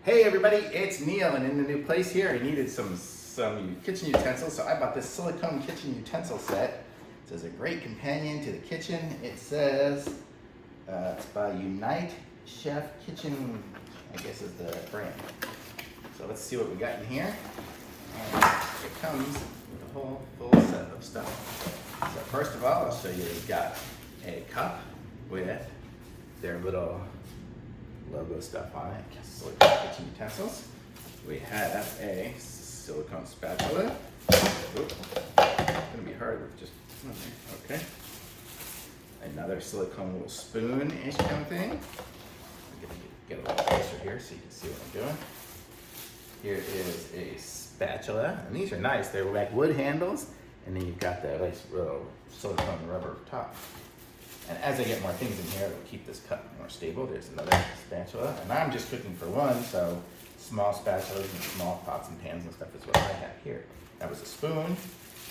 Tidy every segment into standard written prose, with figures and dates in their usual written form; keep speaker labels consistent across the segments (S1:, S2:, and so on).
S1: Hey everybody, it's Neil, and in the new place here, I needed some kitchen utensils, so I bought this silicone kitchen utensil set. It says a great companion to the kitchen. It says it's by Umite Chef Kitchen, I guess is the brand. So let's see what we got in here. And it comes with a whole full set of stuff. So first of all, I'll show you, we've got a cup with their little logo stuff on it, Silicone kitchen utensils. We have a silicone spatula. Oops. It's gonna be hard with just, okay. Another silicone little spoon-ish kind of thing. I'm gonna get a little closer here so you can see what I'm doing. Here is a spatula, and these are nice. They're like wood handles, and then you've got the nice little silicone rubber top. And as I get more things in here, it'll keep this cup more stable. There's another spatula, and I'm just cooking for one, so small spatulas and small pots and pans and stuff is what I have here. That was a spoon.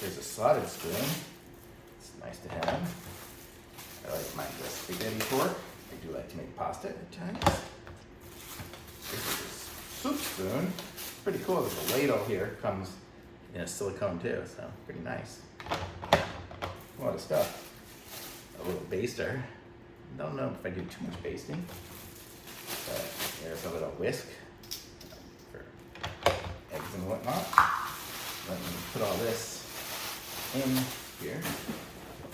S1: Here's a slotted spoon. It's nice to have. I like my spaghetti fork. I do like to make pasta at times. This is a soup spoon. It's pretty cool. There's a ladle here. Comes in a silicone too, so pretty nice. A lot of stuff. A little baster. Don't know if I do too much basting. But there's a little whisk for eggs and whatnot. Let me put all this in here.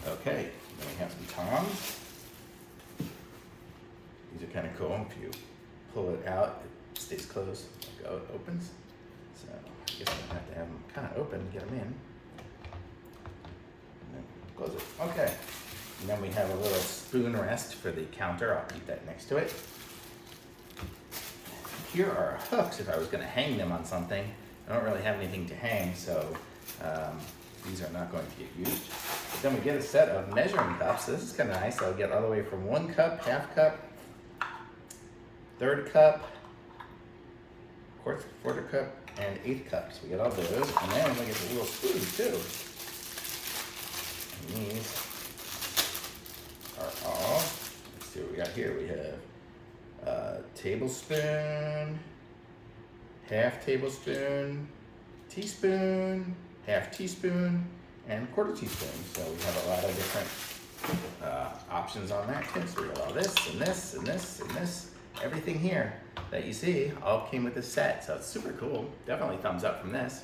S1: Okay, then we have some tongs. These are kind of cool. If you pull it out, it stays closed. Like, oh, it opens. So I guess I have to have them kind of open to get them in. And then close it. Okay. And then we have a little spoon rest for the counter. I'll keep that next to it. Here are hooks if I was going to hang them on something. I don't really have anything to hang, so these are not going to get used. But then we get a set of measuring cups. This is kind of nice. I'll get all the way from 1 cup, half cup, third cup, quarter cup, and 1/8 cup. So we get all those. And then we get the little spoons too. And these are all, let's see what we got here. We have a tablespoon, half tablespoon, teaspoon, half teaspoon, and quarter teaspoon. So we have a lot of different options on that too. So we got all this and this and this and this. Everything here that you see all came with this set. So it's super cool. Definitely thumbs up from this.